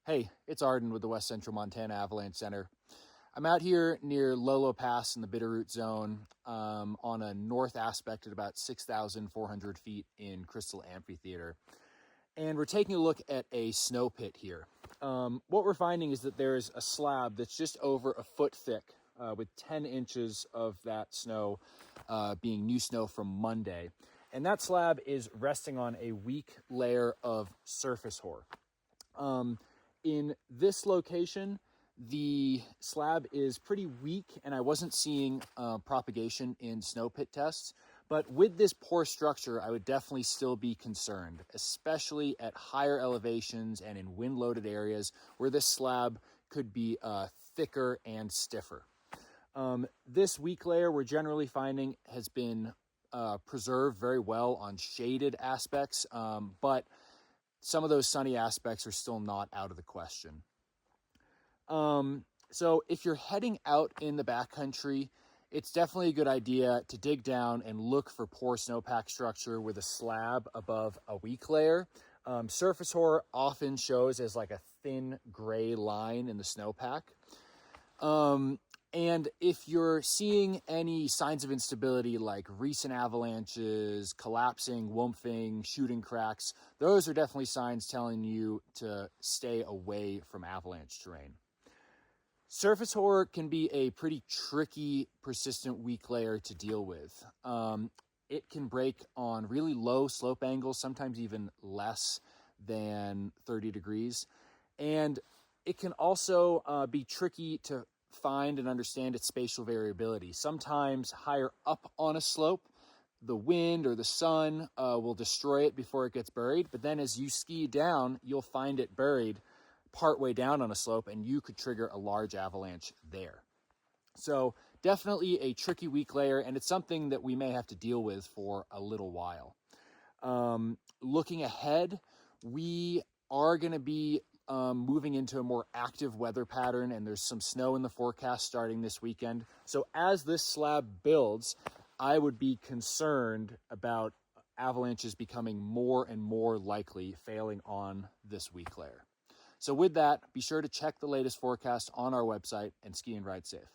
Hey, it's Arden with the West Central Montana Avalanche Center. I'm out here near Lolo Pass in the Bitterroot zone on a north aspect at about 6,400 feet in Crystal Amphitheater. And we're taking a look at a snow pit here. What we're finding is that there's a slab that's just over a foot thick with 10 inches of that snow being new snow from Monday. And that slab is resting on a weak layer of surface hoar. In this location, the slab is pretty weak and I wasn't seeing propagation in snow pit tests. But with this poor structure, I would definitely still be concerned, especially at higher elevations and in wind-loaded areas where this slab could be thicker and stiffer. This weak layer we're generally finding has been preserved very well on shaded aspects, but some of those sunny aspects are still not out of the question. So if you're heading out in the backcountry, it's definitely a good idea to dig down and look for poor snowpack structure with a slab above a weak layer. Surface hoar often shows as like a thin gray line in the snowpack. And if you're seeing any signs of instability like recent avalanches, collapsing, whumping, shooting cracks, those are definitely signs telling you to stay away from avalanche terrain. Surface hoar can be a pretty tricky, persistent weak layer to deal with. It can break on really low slope angles, sometimes even less than 30 degrees. And it can also be tricky to find and understand its spatial variability. Sometimes higher up on a slope, the wind or the sun will destroy it before it gets buried. But then as you ski down, you'll find it buried partway down on a slope and you could trigger a large avalanche there. So definitely a tricky weak layer, and it's something that we may have to deal with for a little while. Looking ahead, we are going to be moving into a more active weather pattern, and there's some snow in the forecast starting this weekend. So as this slab builds, I would be concerned about avalanches becoming more and more likely failing on this weak layer. So with that, be sure to check the latest forecast on our website and ski and ride safe.